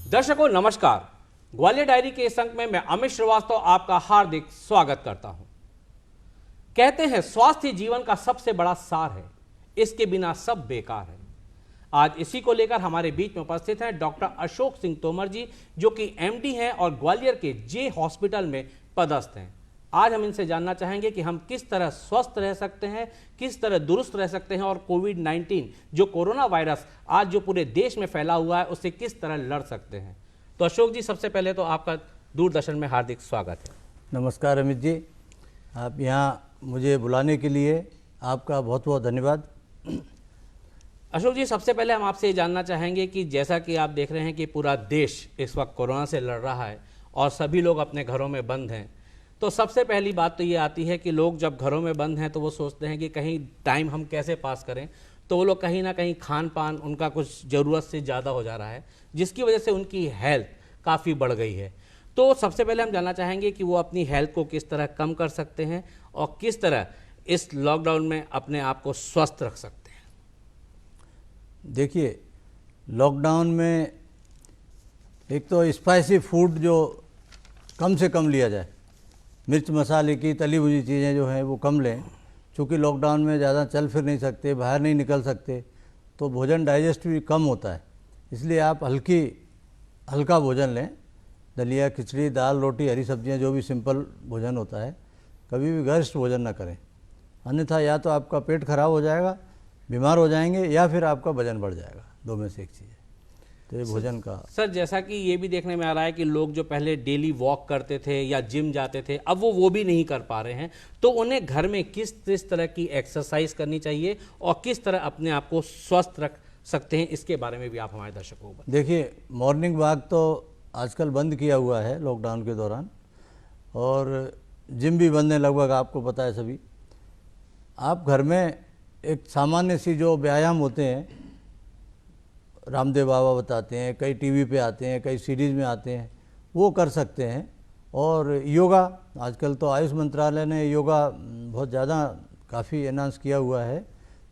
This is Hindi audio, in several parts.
दर्शकों नमस्कार। ग्वालियर डायरी के इस अंक में मैं अमित श्रीवास्तव आपका हार्दिक स्वागत करता हूं। कहते हैं स्वास्थ्य जीवन का सबसे बड़ा सार है, इसके बिना सब बेकार है। आज इसी को लेकर हमारे बीच में उपस्थित हैं डॉक्टर अशोक सिंह तोमर जी, जो कि एमडी हैं और ग्वालियर के जे हॉस्पिटल में पदस्थ हैं। आज हम इनसे जानना चाहेंगे कि हम किस तरह स्वस्थ रह सकते हैं, किस तरह दुरुस्त रह सकते हैं और कोविड-19 जो कोरोना वायरस आज जो पूरे देश में फैला हुआ है उससे किस तरह लड़ सकते हैं। तो अशोक जी, सबसे पहले तो आपका दूरदर्शन में हार्दिक स्वागत है। नमस्कार अमित जी, आप यहाँ मुझे बुलाने के लिए आपका बहुत बहुत धन्यवाद। अशोक जी, सबसे पहले हम आपसे ये जानना चाहेंगे कि जैसा कि आप देख रहे हैं कि पूरा देश इस वक्त कोरोना से लड़ रहा है और सभी लोग अपने घरों में बंद हैं, तो सबसे पहली बात तो ये आती है कि लोग जब घरों में बंद हैं तो वो सोचते हैं कि कहीं टाइम हम कैसे पास करें, तो वो लोग कहीं ना कहीं खान पान उनका कुछ ज़रूरत से ज़्यादा हो जा रहा है, जिसकी वजह से उनकी हेल्थ काफ़ी बढ़ गई है। तो सबसे पहले हम जानना चाहेंगे कि वो अपनी हेल्थ को किस तरह कम कर सकते हैं और किस तरह इस लॉकडाउन में अपने आप को स्वस्थ रख सकते हैं। देखिए, लॉकडाउन में एक तो स्पाइसी फूड जो कम से कम लिया जाए, मिर्च मसाले की तली भुजी चीज़ें जो हैं वो कम लें। चूँकि लॉकडाउन में ज़्यादा चल फिर नहीं सकते, बाहर नहीं निकल सकते, तो भोजन डाइजेस्ट भी कम होता है। इसलिए आप हल्का भोजन लें, दलिया, खिचड़ी, दाल, रोटी, हरी सब्जियां, जो भी सिंपल भोजन होता है। कभी भी गरिष्ठ भोजन ना करें, अन्यथा या तो आपका पेट खराब हो जाएगा, बीमार हो जाएंगे, या फिर आपका वजन बढ़ जाएगा। दो में से एक चीज़ है। तो ये भोजन का सर, जैसा कि ये भी देखने में आ रहा है कि लोग जो पहले डेली वॉक करते थे या जिम जाते थे, अब वो भी नहीं कर पा रहे हैं, तो उन्हें घर में किस तरह की एक्सरसाइज करनी चाहिए और किस तरह अपने आप को स्वस्थ रख सकते हैं, इसके बारे में भी आप हमारे दर्शकों को बताएं। देखिए, मॉर्निंग वॉक तो आजकल बंद किया हुआ है लॉकडाउन के दौरान, और जिम भी बंद है लगभग, आपको पता है सभी। आप घर में एक सामान्य सी जो व्यायाम होते हैं, रामदेव बाबा बताते हैं, कई टीवी पे आते हैं, कई सीरीज़ में आते हैं, वो कर सकते हैं। और योगा, आजकल तो आयुष मंत्रालय ने योगा बहुत ज़्यादा काफ़ी एनाउंस किया हुआ है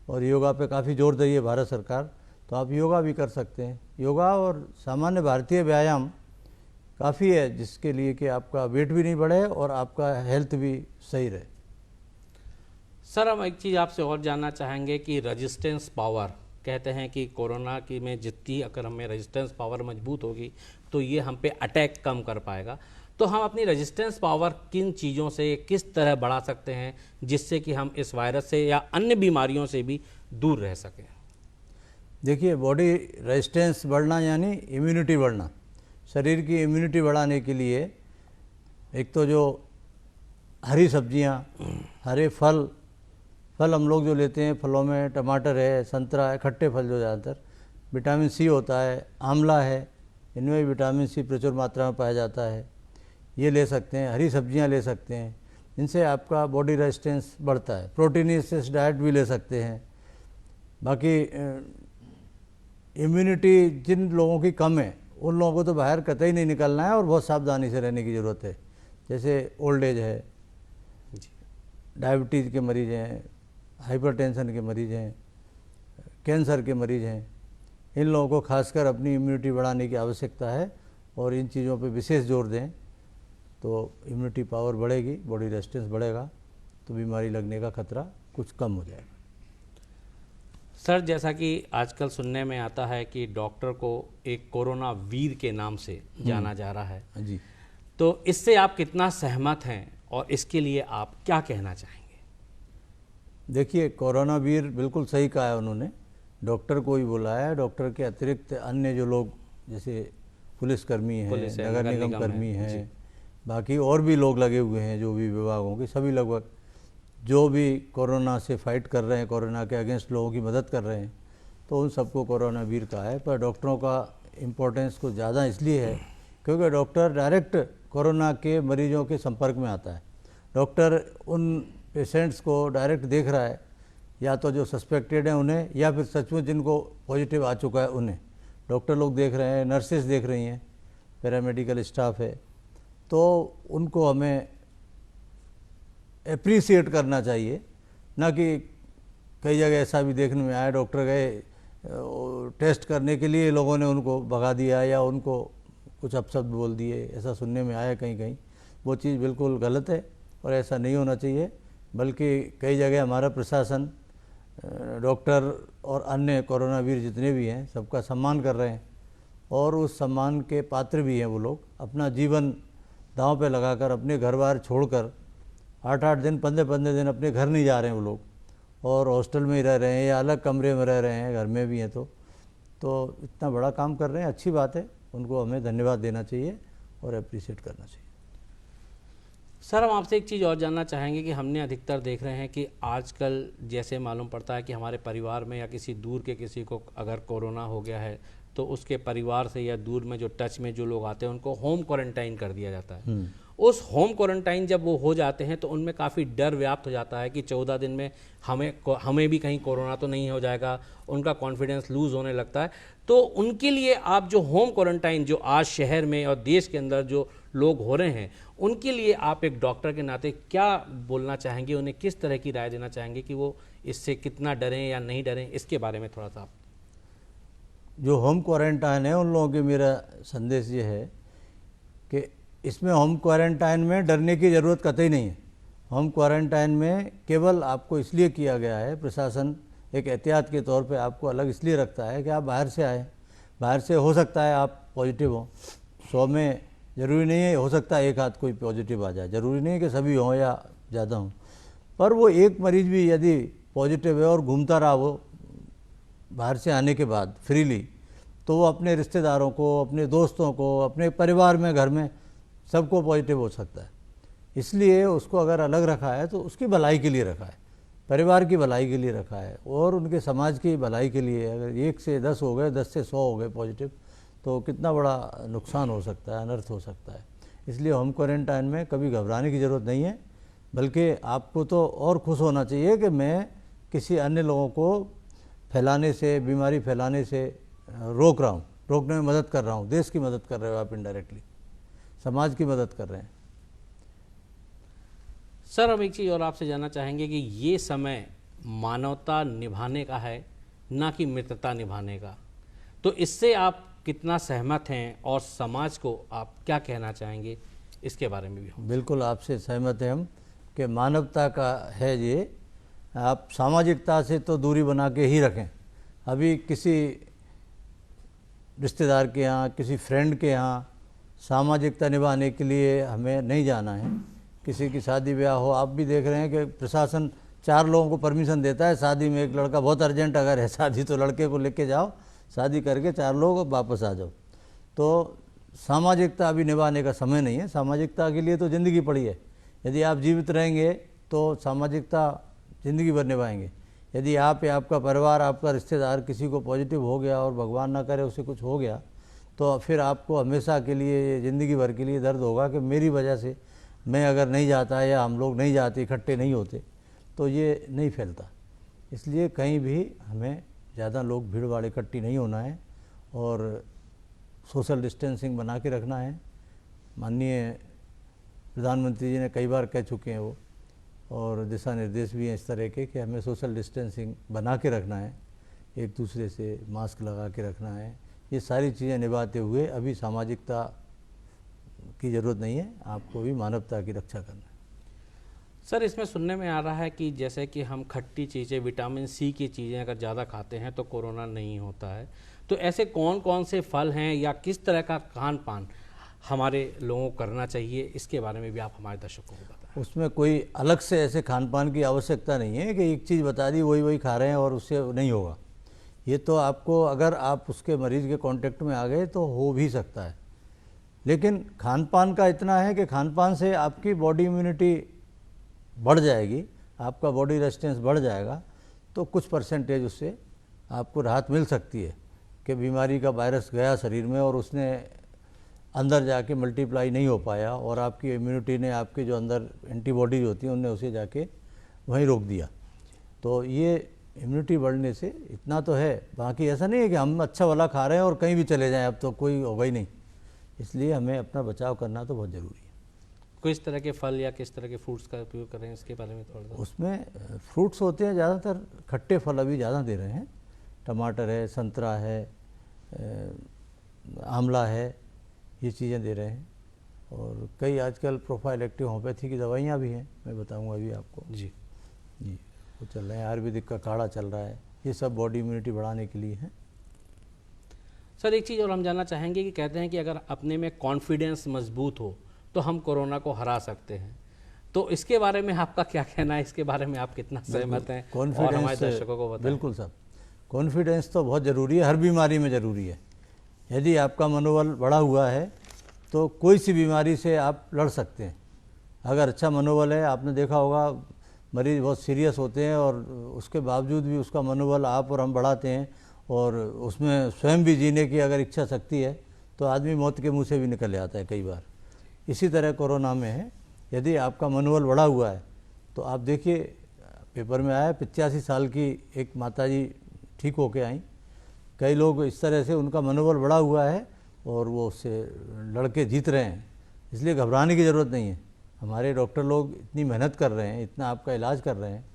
और योगा पे काफ़ी जोर दी है भारत सरकार, तो आप योगा भी कर सकते हैं। योगा और सामान्य भारतीय व्यायाम काफ़ी है, जिसके लिए कि आपका वेट भी नहीं बढ़े और आपका हेल्थ भी सही रहे। सर, हम एक चीज़ आपसे और जानना चाहेंगे कि रेजिस्टेंस पावर, कहते हैं कि कोरोना की में जितनी अगर हमें रेजिस्टेंस पावर मजबूत होगी तो ये हम पे अटैक कम कर पाएगा, तो हम अपनी रेजिस्टेंस पावर किन चीज़ों से किस तरह बढ़ा सकते हैं जिससे कि हम इस वायरस से या अन्य बीमारियों से भी दूर रह सकें। देखिए, बॉडी रेजिस्टेंस बढ़ना यानी इम्यूनिटी बढ़ना। शरीर की इम्यूनिटी बढ़ाने के लिए एक तो जो हरी सब्जियां, हरे फल हम लोग जो लेते हैं, फलों में टमाटर है, संतरा है, खट्टे फल जो ज़्यादातर, विटामिन सी होता है, आंवला है, इनमें विटामिन सी प्रचुर मात्रा में पाया जाता है, ये ले सकते हैं। हरी सब्जियां ले सकते हैं, इनसे आपका बॉडी रेजिस्टेंस बढ़ता है। प्रोटीनियस डाइट भी ले सकते हैं। बाकी इम्यूनिटी जिन लोगों की कम है, उन लोगों को तो बाहर कतई नहीं निकलना है और बहुत सावधानी से रहने की ज़रूरत है। जैसे ओल्ड एज है, डायबिटीज़ के मरीज़ हैं, हाइपरटेंशन के मरीज़ हैं, कैंसर के मरीज़ हैं, इन लोगों को खासकर अपनी इम्यूनिटी बढ़ाने की आवश्यकता है और इन चीज़ों पे विशेष जोर दें, तो इम्यूनिटी पावर बढ़ेगी, बॉडी रेजिस्टेंस बढ़ेगा, तो बीमारी लगने का खतरा कुछ कम हो जाएगा। सर, जैसा कि आजकल सुनने में आता है कि डॉक्टर को एक कोरोना वीर के नाम से जाना जा रहा है जी, तो इससे आप कितना सहमत हैं और इसके लिए आप क्या कहना चाहेंगे? देखिए, कोरोना वीर बिल्कुल सही कहा है उन्होंने, डॉक्टर को ही बुलाया है। डॉक्टर के अतिरिक्त अन्य जो लोग, जैसे पुलिसकर्मी हैं, नगर निगम कर्मी हैं, बाकी और भी लोग लगे हुए हैं, जो भी विभागों के सभी लगभग, जो भी कोरोना से फाइट कर रहे हैं, कोरोना के अगेंस्ट लोगों की मदद कर रहे हैं, तो उन सबको कोरोना वीर कहा है। पर डॉक्टरों का इम्पोर्टेंस कुछ ज़्यादा इसलिए है क्योंकि डॉक्टर डायरेक्ट कोरोना के मरीजों के संपर्क में आता है। डॉक्टर उन पेशेंट्स को डायरेक्ट देख रहा है, या तो जो सस्पेक्टेड हैं उन्हें, या फिर सचमुच जिनको पॉजिटिव आ चुका है उन्हें डॉक्टर लोग देख रहे हैं, नर्सेज देख रही हैं, पैरामेडिकल स्टाफ है। तो उनको हमें एप्रिसिएट करना चाहिए, ना कि कई जगह ऐसा भी देखने में आया, डॉक्टर गए टेस्ट करने के लिए, लोगों ने उनको भगा दिया या उनको कुछ अपशब्द बोल दिए, ऐसा सुनने में आया कहीं कहीं। वो चीज़ बिल्कुल गलत है और ऐसा नहीं होना चाहिए। बल्कि कई जगह हमारा प्रशासन, डॉक्टर और अन्य कोरोना वीर जितने भी हैं सबका सम्मान कर रहे हैं, और उस सम्मान के पात्र भी हैं। वो लोग अपना जीवन दांव पे लगाकर अपने घर बार छोड़कर 8-8 दिन 15-15 दिन अपने घर नहीं जा रहे हैं वो लोग, और हॉस्टल में ही रह रहे हैं या अलग कमरे में रह रहे हैं, घर में भी हैं। तो इतना बड़ा काम कर रहे हैं, अच्छी बात है, उनको हमें धन्यवाद देना चाहिए और अप्रिशिएट करना चाहिए। सर, हम आपसे एक चीज़ और जानना चाहेंगे कि हमने अधिकतर देख रहे हैं कि आजकल जैसे मालूम पड़ता है कि हमारे परिवार में या किसी दूर के किसी को अगर कोरोना हो गया है तो उसके परिवार से या दूर में जो टच में जो लोग आते हैं उनको होम क्वारंटाइन कर दिया जाता है। उस होम क्वारंटाइन जब वो हो जाते हैं तो उनमें काफ़ी डर व्याप्त हो जाता है कि 14 दिन में हमें भी कहीं कोरोना तो नहीं हो जाएगा, उनका कॉन्फिडेंस लूज़ होने लगता है। तो उनके लिए आप जो होम क्वारंटाइन जो आज शहर में और देश के अंदर जो लोग हो रहे हैं, उनके लिए आप एक डॉक्टर के नाते क्या बोलना चाहेंगे, उन्हें किस तरह की राय देना चाहेंगे कि वो इससे कितना डरें या नहीं डरें, इसके बारे में थोड़ा सा आप। जो होम क्वारंटाइन है उन लोगों के मेरा संदेश ये है कि इसमें होम क्वारंटाइन में डरने की ज़रूरत कतई नहीं है। होम क्वारंटाइन में केवल आपको इसलिए किया गया है, प्रशासन एक एहतियात के तौर पे आपको अलग इसलिए रखता है कि आप बाहर से आए, बाहर से हो सकता है आप पॉजिटिव हो, 100 में ज़रूरी नहीं है, हो सकता है एक आध कोई पॉजिटिव आ जाए, ज़रूरी नहीं है कि सभी हों या ज़्यादा हों। पर वो एक मरीज़ भी यदि पॉजिटिव है और घूमता रहा वो बाहर से आने के बाद फ्रीली, तो वो अपने रिश्तेदारों को, अपने दोस्तों को, अपने परिवार में, घर में सबको पॉजिटिव हो सकता है। इसलिए उसको अगर अलग रखा है तो उसकी भलाई के लिए रखा है, परिवार की भलाई के लिए रखा है और उनके समाज की भलाई के लिए। अगर 1 से 10 हो गए, 10 से 100 हो गए पॉजिटिव, तो कितना बड़ा नुकसान हो सकता है, अनर्थ हो सकता है। इसलिए होम क्वारंटाइन में कभी घबराने की ज़रूरत नहीं है, बल्कि आपको तो और खुश होना चाहिए कि मैं किसी अन्य लोगों को फैलाने से, बीमारी फैलाने से रोक रहा हूँ, रोकने में मदद कर रहा हूँ। देश की मदद कर रहे हो आप, इनडायरेक्टली समाज की मदद कर रहे हैं। सर, हम एक चीज़ और आपसे जानना चाहेंगे कि ये समय मानवता निभाने का है, ना कि मित्रता निभाने का। तो इससे आप कितना सहमत हैं और समाज को आप क्या कहना चाहेंगे, इसके बारे में भी हम। बिल्कुल आपसे सहमत हैं हम कि मानवता का है ये। आप सामाजिकता से तो दूरी बना के ही रखें। अभी किसी रिश्तेदार के यहाँ, किसी फ्रेंड के यहाँ सामाजिकता निभाने के लिए हमें नहीं जाना है। किसी की शादी ब्याह हो, आप भी देख रहे हैं कि प्रशासन 4 लोगों को परमिशन देता है शादी में। एक लड़का बहुत अर्जेंट अगर है शादी, तो लड़के को लेके जाओ, शादी करके 4 लोग वापस आ जाओ। तो सामाजिकता अभी निभाने का समय नहीं है। सामाजिकता के लिए तो ज़िंदगी पड़ी है। यदि आप जीवित रहेंगे तो सामाजिकता ज़िंदगी भर निभाएंगे। यदि आप या आपका परिवार, आपका रिश्तेदार किसी को पॉजिटिव हो गया और भगवान ना करे उसे कुछ हो गया, तो फिर आपको हमेशा के लिए, ज़िंदगी भर के लिए दर्द होगा कि मेरी वजह से मैं अगर नहीं जाता या हम लोग नहीं जाते, इकट्ठे नहीं होते, तो ये नहीं फैलता। इसलिए कहीं भी हमें ज़्यादा लोग भीड़ भाड़ इकट्ठी नहीं होना है और सोशल डिस्टेंसिंग बना के रखना है। माननीय प्रधानमंत्री जी ने कई बार कह चुके हैं वो, और दिशा निर्देश भी हैं इस तरह के कि हमें सोशल डिस्टेंसिंग बना के रखना है, एक दूसरे से मास्क लगा के रखना है। ये सारी चीज़ें निभाते हुए अभी सामाजिकता की ज़रूरत नहीं है, आपको भी मानवता की रक्षा करना है। सर, इसमें सुनने में आ रहा है कि जैसे कि हम खट्टी चीज़ें, विटामिन सी की चीज़ें अगर ज़्यादा खाते हैं तो कोरोना नहीं होता है। तो ऐसे कौन कौन से फल हैं या किस तरह का खान पान हमारे लोगों को करना चाहिए, इसके बारे में भी आप हमारे दर्शकों को बताएं। उसमें कोई अलग से ऐसे खान पान की आवश्यकता नहीं है कि एक चीज़ बता दी वही वही खा रहे हैं और उससे नहीं होगा। ये तो आपको, अगर आप उसके मरीज़ के कांटेक्ट में आ गए तो हो भी सकता है। लेकिन खान पान का इतना है कि खान पान से आपकी बॉडी इम्यूनिटी बढ़ जाएगी, आपका बॉडी रेजिस्टेंस बढ़ जाएगा, तो कुछ परसेंटेज उससे आपको राहत मिल सकती है कि बीमारी का वायरस गया शरीर में और उसने अंदर जाके मल्टीप्लाई नहीं हो पाया और आपकी इम्यूनिटी ने आपके जो अंदर एंटीबॉडीज होती हैं उनने उसे जाके वहीं रोक दिया। तो ये इम्यूनिटी बढ़ने से इतना तो है, बाकी ऐसा नहीं है कि हम अच्छा वाला खा रहे हैं और कहीं भी चले जाएं, अब तो कोई होगा ही नहीं। इसलिए हमें अपना बचाव करना तो बहुत ज़रूरी है। किस तरह के फल या किस तरह के फ्रूट्स का उपयोग कर रहे हैं, इसके बारे में थोड़ा सा। उसमें फ्रूट्स होते हैं, ज़्यादातर खट्टे फल अभी ज़्यादा दे रहे हैं। टमाटर है, संतरा है, आंवला है, ये चीज़ें दे रहे हैं। और कई आजकल प्रोफाइलेक्टिव होम्योपैथी की दवाइयाँ भी हैं, मैं बताऊंगा अभी आपको। जी जी, वो चल रहे हैं, आयुर्वेदिक का काढ़ा चल रहा है, ये सब बॉडी इम्यूनिटी बढ़ाने के लिए है। सर, एक चीज़ और हम जानना चाहेंगे कि कहते हैं कि अगर अपने में कॉन्फिडेंस मजबूत हो तो हम कोरोना को हरा सकते हैं, तो इसके बारे में आपका क्या कहना है, इसके बारे में आप कितना सहमत हैं और हमारे दर्शकों को बताएं। बिल्कुल साहब, कॉन्फिडेंस तो बहुत ज़रूरी है, हर बीमारी में ज़रूरी है। यदि आपका मनोबल बढ़ा हुआ है तो कोई सी बीमारी से आप लड़ सकते हैं। अगर अच्छा मनोबल है, आपने देखा होगा मरीज़ बहुत सीरियस होते हैं और उसके बावजूद भी उसका मनोबल आप और हम बढ़ाते हैं और उसमें स्वयं भी जीने की अगर इच्छा शक्ति है तो आदमी मौत के मुंह से भी निकल जाता है कई बार। इसी तरह कोरोना में है, यदि आपका मनोबल बढ़ा हुआ है तो आप देखिए, पेपर में आया 85 साल की एक माताजी ठीक होके आई। कई लोग इस तरह से उनका मनोबल बढ़ा हुआ है और वो उससे लड़के जीत रहे हैं। इसलिए घबराने की ज़रूरत नहीं है। हमारे डॉक्टर लोग इतनी मेहनत कर रहे हैं, इतना आपका इलाज कर रहे हैं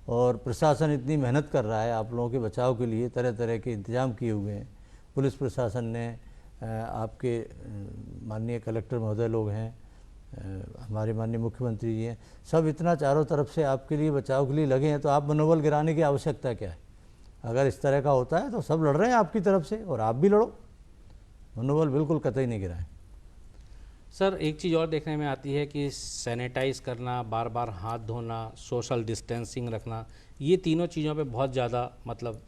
और प्रशासन इतनी मेहनत कर रहा है आप लोगों के बचाव के लिए, तरह तरह के इंतजाम किए हुए हैं। पुलिस प्रशासन ने, आपके माननीय कलेक्टर महोदय लोग हैं, हमारे माननीय मुख्यमंत्री जी हैं, सब इतना चारों तरफ से आपके लिए बचाव के लिए लगे हैं। तो आप मनोबल गिराने की आवश्यकता क्या है? अगर इस तरह का होता है तो सब लड़ रहे हैं आपकी तरफ से और आप भी लड़ो। मनोबल बिल्कुल कतई नहीं गिराएं। सर, एक चीज़ और देखने में आती है कि सैनिटाइज करना, बार बार हाथ धोना, सोशल डिस्टेंसिंग रखना, ये तीनों चीज़ों पे बहुत ज़्यादा मतलब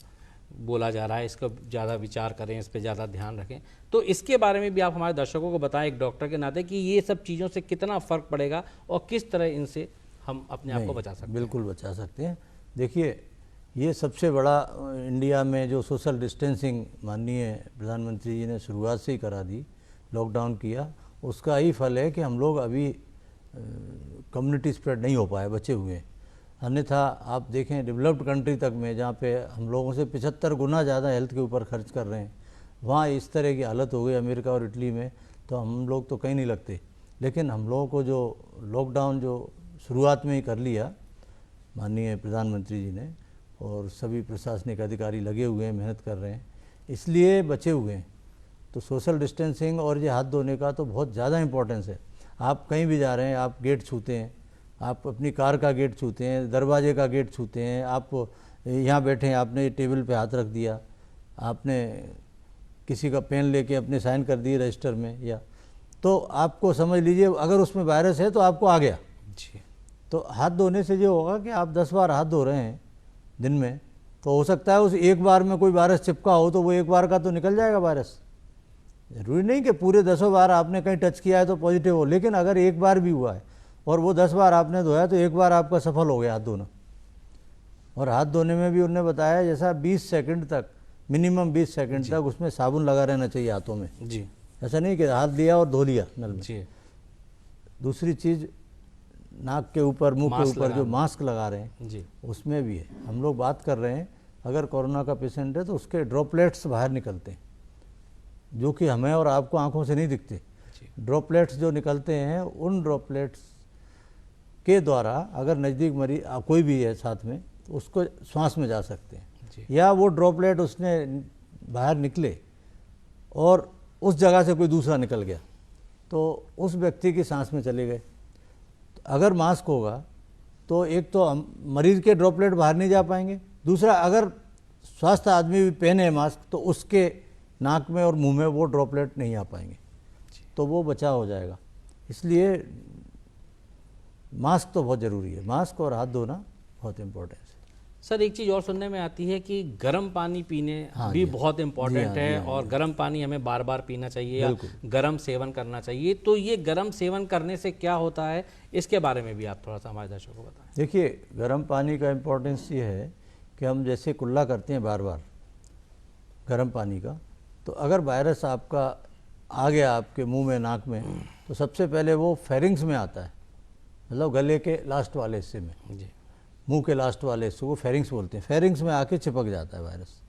बोला जा रहा है। इसका ज़्यादा विचार करें, इस पे ज़्यादा ध्यान रखें। तो इसके बारे में भी आप हमारे दर्शकों को बताएं एक डॉक्टर के नाते कि ये सब चीज़ों से कितना फ़र्क पड़ेगा और किस तरह इनसे हम अपने आप को बचा सकते हैं। बिल्कुल बचा सकते हैं। देखिए, ये सबसे बड़ा इंडिया में जो सोशल डिस्टेंसिंग माननीय प्रधानमंत्री जी ने शुरुआत से ही करा दी, लॉकडाउन किया, उसका ही फल है कि हम लोग अभी कम्युनिटी स्प्रेड नहीं हो पाए, बचे हुए हैं। अन्यथा आप देखें डेवलप्ड कंट्री तक में, जहाँ पे हम लोगों से 75 गुना ज़्यादा हेल्थ के ऊपर खर्च कर रहे हैं, वहाँ इस तरह की हालत हो गई अमेरिका और इटली में, तो हम लोग तो कहीं नहीं लगते। लेकिन हम लोगों को जो लॉकडाउन जो शुरुआत में ही कर लिया माननीय प्रधानमंत्री जी ने, और सभी प्रशासनिक अधिकारी लगे हुए हैं, मेहनत कर रहे हैं, इसलिए बचे हुए हैं। तो सोशल डिस्टेंसिंग और ये हाथ धोने का तो बहुत ज़्यादा इंपॉर्टेंस है। आप कहीं भी जा रहे हैं, आप गेट छूते हैं, आप अपनी कार का गेट छूते हैं, दरवाजे का गेट छूते हैं, आप यहाँ बैठे हैं, आपने टेबल पे हाथ रख दिया, आपने किसी का पेन लेके अपने साइन कर दिए रजिस्टर में, या तो आपको समझ लीजिए अगर उसमें वायरस है तो आपको आ गया जी। तो हाथ धोने से जो होगा कि आप 10 बार हाथ धो रहे हैं दिन में, तो हो सकता है उस एक बार में कोई वायरस चिपका हो तो वो एक बार का तो निकल जाएगा वायरस। ज़रूरी नहीं कि पूरे 10 बार आपने कहीं टच किया है तो पॉजिटिव हो, लेकिन अगर एक बार भी हुआ है और वो 10 बार आपने धोया तो एक बार आपका सफल हो गया हाथ धोना। और हाथ धोने में भी उन्होंने बताया जैसा 20 सेकंड तक, मिनिमम 20 सेकंड तक उसमें साबुन लगा रहना चाहिए हाथों में जी। ऐसा नहीं कि हाथ लिया और धो लिया नल में। जी। दूसरी चीज़, नाक के ऊपर, मुंह के ऊपर जो मास्क लगा रहे हैं जी, उसमें भी है। हम लोग बात कर रहे हैं, अगर कोरोना का पेशेंट है तो उसके ड्रॉपलेट्स बाहर निकलते हैं जो कि हमें और आपको आंखों से नहीं दिखते। ड्रॉपलेट्स जो निकलते हैं, उन ड्रॉपलेट्स के द्वारा अगर नज़दीक मरीज कोई भी है साथ में तो उसको सांस में जा सकते हैं, या वो ड्रॉपलेट उसने बाहर निकले और उस जगह से कोई दूसरा निकल गया तो उस व्यक्ति की सांस में चले गए। अगर मास्क होगा तो एक तो मरीज के ड्रॉपलेट बाहर नहीं जा पाएंगे, दूसरा अगर स्वास्थ्य आदमी भी पहने मास्क तो उसके नाक में और मुंह में वो ड्रॉपलेट नहीं आ पाएंगे, तो वो बचाव हो जाएगा। इसलिए मास्क तो बहुत ज़रूरी है, मास्क और हाथ धोना बहुत इम्पोर्टेंट है। सर, एक चीज़ और सुनने में आती है कि गर्म पानी पीने भी बहुत इम्पोर्टेंट है और गर्म पानी हमें बार बार पीना चाहिए या गर्म सेवन करना चाहिए। तो ये गर्म सेवन करने से क्या होता है, इसके बारे में भी आप थोड़ा सा हमारे दर्शकों को बताएं। देखिए, गर्म पानी का इम्पोर्टेंस ये है कि हम जैसे कुल्ला करते हैं बार बार गर्म पानी का, तो अगर वायरस आपका आ गया आपके मुंह में, नाक में, तो सबसे पहले वो फेरिंग्स में आता है, मतलब गले के लास्ट वाले हिस्से में, जी। मुंह के लास्ट वाले हिस्से को फेरिंग्स बोलते हैं। फेरिंग्स में आके चिपक जाता है वायरस,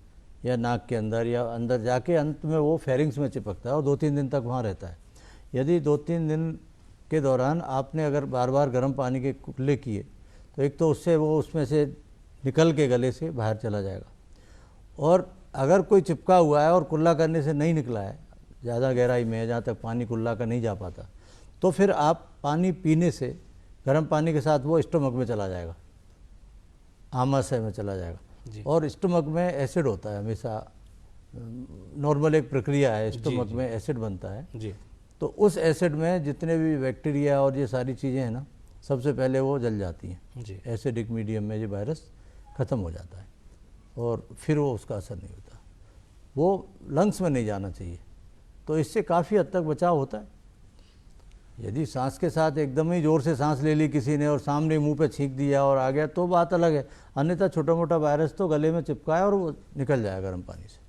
या नाक के अंदर या अंदर जाके अंत में वो फेरिंग्स में चिपकता है और 2-3 दिन तक वहाँ रहता है। यदि 2-3 दिन के दौरान आपने अगर बार बार गर्म पानी के कुल्ले किए तो एक तो उससे वो उसमें से निकल के गले से बाहर चला जाएगा, और अगर कोई चिपका हुआ है और कुल्ला करने से नहीं निकला है, ज़्यादा गहराई में है जहाँ तक पानी कुल्ला का नहीं जा पाता, तो फिर आप पानी पीने से गर्म पानी के साथ वो स्टमक में चला जाएगा, आमाशय में चला जाएगा। जी। और स्टमक में एसिड होता है हमेशा, नॉर्मल एक प्रक्रिया है, स्टमक में एसिड बनता है। जी। तो उस एसिड में जितने भी बैक्टीरिया और ये सारी चीज़ें हैं ना, सबसे पहले वो जल जाती हैं। जी। एसिडिक मीडियम में ये वायरस ख़त्म हो जाता है और फिर वो उसका असर नहीं होता, वो लंग्स में नहीं जाना चाहिए। तो इससे काफ़ी हद तक बचाव होता है। यदि सांस के साथ एकदम ही ज़ोर से सांस ले ली किसी ने और सामने मुंह पे छींक दिया और आ गया तो बात अलग है, अन्यथा छोटा मोटा वायरस तो गले में चिपका है और वो निकल जाएगा गर्म पानी से।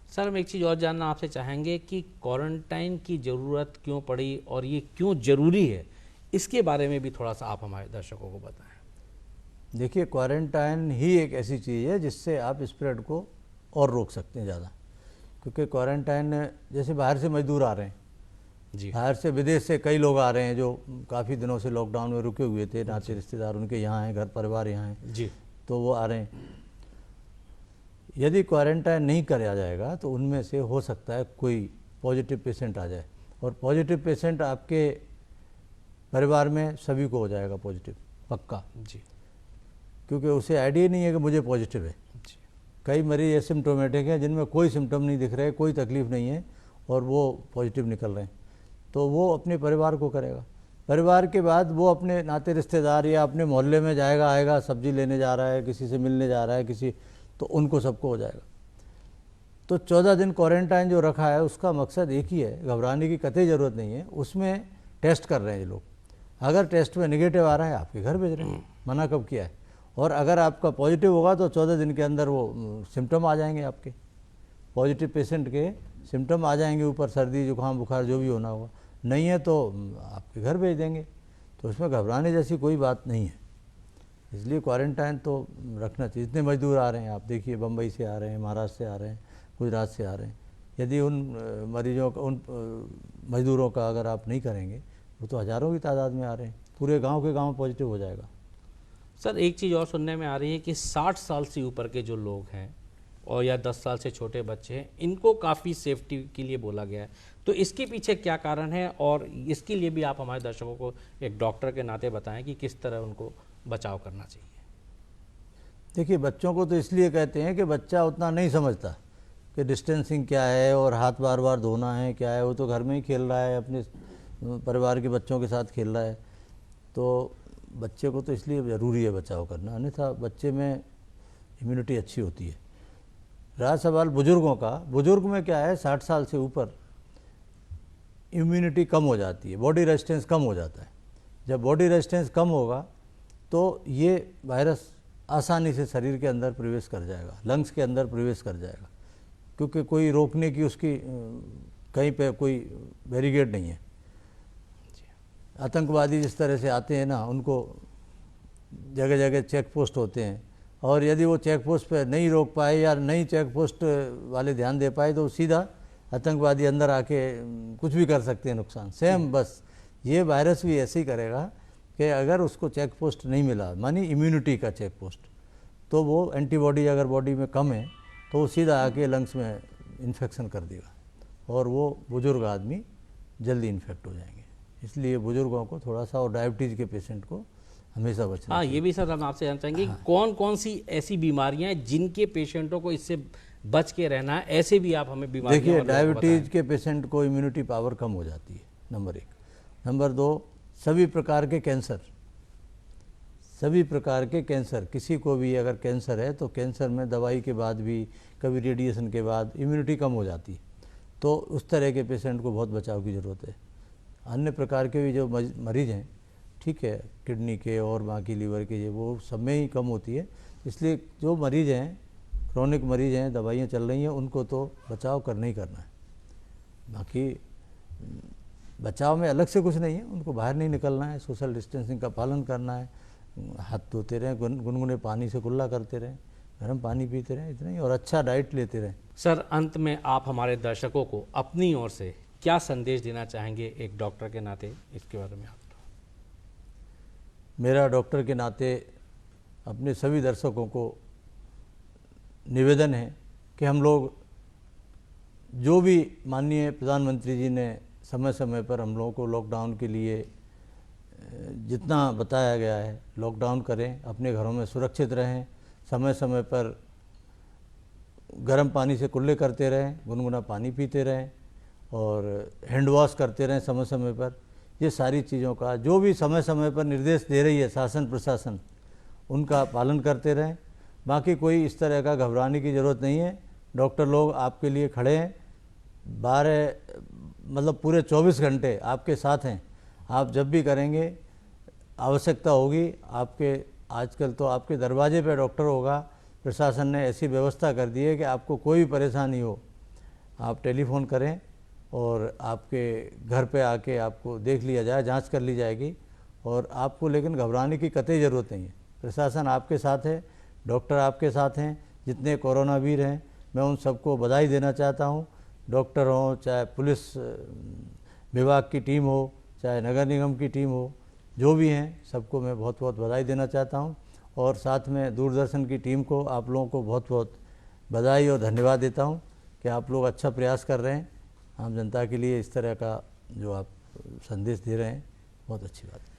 सर, हम एक चीज़ और जानना आपसे चाहेंगे कि क्वारंटाइन की ज़रूरत क्यों पड़ी और ये क्यों ज़रूरी है, इसके बारे में भी थोड़ा सा आप हमारे दर्शकों को बताएं। देखिए, क्वारंटाइन ही एक ऐसी चीज़ है जिससे आप स्प्रेड को और रोक सकते हैं ज़्यादा, क्योंकि क्वारंटाइन जैसे बाहर से मजदूर आ रहे हैं, जी। बाहर से विदेश से कई लोग आ रहे हैं जो काफ़ी दिनों से लॉकडाउन में रुके हुए थे, नाते रिश्तेदार उनके यहाँ हैं, घर परिवार यहाँ हैं, जी। तो वो आ रहे हैं। यदि क्वारंटाइन नहीं कराया जाएगा तो उनमें से हो सकता है कोई पॉजिटिव पेशेंट आ जाए, और पॉजिटिव पेशेंट आपके परिवार में सभी को हो जाएगा पॉजिटिव पक्का, जी। क्योंकि उसे आइडिया नहीं है कि मुझे पॉजिटिव है। जी। कई मरीज एसिम्टोमेटिक हैं जिनमें कोई सिम्टम नहीं दिख रहे, कोई तकलीफ नहीं है और वो पॉजिटिव निकल रहे हैं, तो वो अपने परिवार को करेगा। परिवार के बाद वो अपने नाते रिश्तेदार या अपने मोहल्ले में जाएगा, आएगा, सब्जी लेने जा रहा है, किसी से मिलने जा रहा है किसी, तो उनको सबको हो जाएगा। तो 14 दिन क्वारंटाइन जो रखा है उसका मकसद एक ही है, घबराने की कतई ज़रूरत नहीं है। उसमें टेस्ट कर रहे हैं ये लोग, अगर टेस्ट में नेगेटिव आ रहा है आपके घर भेज रहे हैं, मना कब किया है। और अगर आपका पॉजिटिव होगा तो 14 दिन के अंदर वो सिम्टम आ जाएंगे, आपके पॉजिटिव पेशेंट के सिम्टम आ जाएंगे ऊपर, सर्दी जुकाम बुखार जो भी होना होगा, नहीं है तो आपके घर भेज देंगे। तो उसमें घबराने जैसी कोई बात नहीं है, इसलिए क्वारंटाइन तो रखना चाहिए। इतने मजदूर आ रहे हैं, आप देखिए बम्बई से आ रहे हैं, महाराष्ट्र से आ रहे हैं, गुजरात से आ रहे हैं। यदि उन मरीजों का, उन मजदूरों का अगर आप नहीं करेंगे, वो तो हज़ारों की तादाद में आ रहे हैं, पूरे गांव के गांव पॉजिटिव हो जाएगा। सर, एक चीज़ और सुनने में आ रही है कि 60 साल से ऊपर के जो लोग हैं और या 10 साल से छोटे बच्चे हैं, इनको काफ़ी सेफ्टी के लिए बोला गया है, तो इसके पीछे क्या कारण है, और इसके लिए भी आप हमारे दर्शकों को एक डॉक्टर के नाते बताएं कि किस तरह उनको बचाव करना चाहिए। देखिए, बच्चों को तो इसलिए कहते हैं कि बच्चा उतना नहीं समझता कि डिस्टेंसिंग क्या है और हाथ बार बार धोना है क्या है, वो तो घर में ही खेल रहा है, अपने परिवार के बच्चों के साथ खेल रहा है। तो बच्चे को तो इसलिए ज़रूरी है बचाव करना, अन्यथा बच्चे में इम्यूनिटी अच्छी होती है। रहा सवाल बुज़ुर्गों का, बुज़ुर्ग में क्या है, 60 साल से ऊपर इम्यूनिटी कम हो जाती है, बॉडी रेजिस्टेंस कम हो जाता है। जब बॉडी रेजिस्टेंस कम होगा तो ये वायरस आसानी से शरीर के अंदर प्रवेश कर जाएगा, लंग्स के अंदर प्रवेश कर जाएगा, क्योंकि कोई रोकने की उसकी कहीं पे कोई बैरिकेड नहीं है। आतंकवादी जिस तरह से आते हैं ना, उनको जगह जगह चेक पोस्ट होते हैं, और यदि वो चेक पोस्ट पर नहीं रोक पाए या नहीं चेक पोस्ट वाले ध्यान दे पाए तो सीधा आतंकवादी अंदर आके कुछ भी कर सकते हैं नुकसान। सेम बस ये वायरस भी ऐसे ही करेगा कि अगर उसको चेक पोस्ट नहीं मिला, मानी इम्यूनिटी का चेक पोस्ट, तो वो एंटीबॉडी अगर बॉडी में कम है तो वो सीधा आके लंग्स में इन्फेक्शन कर देगा और वो बुज़ुर्ग आदमी जल्दी इन्फेक्ट हो जाएंगे। इसलिए बुज़ुर्गों को थोड़ा सा, और डायबिटीज़ के पेशेंट को हमेशा बचना हाँ, चाहिए। ये भी सर हम आपसे जानना चाहेंगे कि कौन कौन सी ऐसी बीमारियां हैं जिनके पेशेंटों को इससे बच के रहना है, ऐसे भी आप हमें बीमारियां देखिए, और लोगों को डायबिटीज़ बताएं। के पेशेंट को इम्यूनिटी पावर कम हो जाती है, नंबर 1। नंबर 2, सभी प्रकार के कैंसर, सभी प्रकार के कैंसर, किसी को भी अगर कैंसर है तो कैंसर में दवाई के बाद भी, कभी रेडिएशन के बाद इम्यूनिटी कम हो जाती है, तो उस तरह के पेशेंट को बहुत बचाव की ज़रूरत है। अन्य प्रकार के भी जो मरीज़ हैं, ठीक है, किडनी के और बाकी लीवर के, ये वो सब में ही कम होती है। इसलिए जो मरीज़ हैं, क्रोनिक मरीज़ हैं, दवाइयाँ चल रही हैं, उनको तो बचाव करना ही करना है। बाकी बचाव में अलग से कुछ नहीं है, उनको बाहर नहीं निकलना है, सोशल डिस्टेंसिंग का पालन करना है, हाथ धोते रहें, गुनगुने पानी से कुल्ला करते रहें, गर्म पानी पीते रहें, इतना ही, और अच्छा डाइट लेते रहें। सर, अंत में आप हमारे दर्शकों को अपनी ओर से क्या संदेश देना चाहेंगे एक डॉक्टर के नाते, इसके बारे में आप? मेरा डॉक्टर के नाते अपने सभी दर्शकों को निवेदन है कि हम लोग जो भी माननीय प्रधानमंत्री जी ने समय समय पर हम लोगों को लॉकडाउन के लिए जितना बताया गया है, लॉकडाउन करें, अपने घरों में सुरक्षित रहें, समय समय पर गर्म पानी से कुल्ले करते रहें, गुनगुना पानी पीते रहें और हैंड वॉश करते रहें समय समय पर। ये सारी चीज़ों का जो भी समय समय पर निर्देश दे रही है शासन प्रशासन, उनका पालन करते रहें। बाकी कोई इस तरह का घबराने की ज़रूरत नहीं है। डॉक्टर लोग आपके लिए खड़े हैं, 12 मतलब पूरे 24 घंटे आपके साथ हैं। आप जब भी करेंगे, आवश्यकता होगी आपके, आजकल तो आपके दरवाजे पे डॉक्टर होगा। प्रशासन ने ऐसी व्यवस्था कर दी है कि आपको कोई भी परेशानी हो, आप टेलीफोन करें और आपके घर पे आके आपको देख लिया जाए, जांच कर ली जाएगी। और आपको लेकिन घबराने की कतई ज़रूरत नहीं है। प्रशासन आपके साथ है, डॉक्टर आपके साथ हैं। जितने कोरोना वीर हैं, मैं उन सबको बधाई देना चाहता हूँ। डॉक्टर हों, चाहे पुलिस विभाग की टीम हो, चाहे नगर निगम की टीम हो, जो भी हैं सबको मैं बहुत बहुत बधाई देना चाहता हूँ। और साथ में दूरदर्शन की टीम को, आप लोगों को बहुत बहुत बधाई और धन्यवाद देता हूँ कि आप लोग अच्छा प्रयास कर रहे हैं आम जनता के लिए। इस तरह का जो आप संदेश दे रहे हैं, बहुत अच्छी बात है।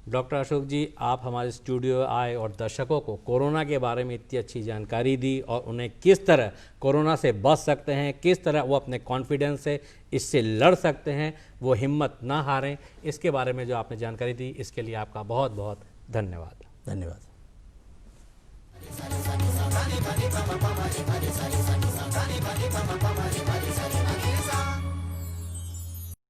डॉक्टर अशोक जी, आप हमारे स्टूडियो आए और दर्शकों को कोरोना के बारे में इतनी अच्छी जानकारी दी और उन्हें किस तरह कोरोना से बच सकते हैं, किस तरह वो अपने कॉन्फिडेंस से इससे लड़ सकते हैं, वो हिम्मत ना हारें, इसके बारे में जो आपने जानकारी दी, इसके लिए आपका बहुत बहुत धन्यवाद। धन्यवाद।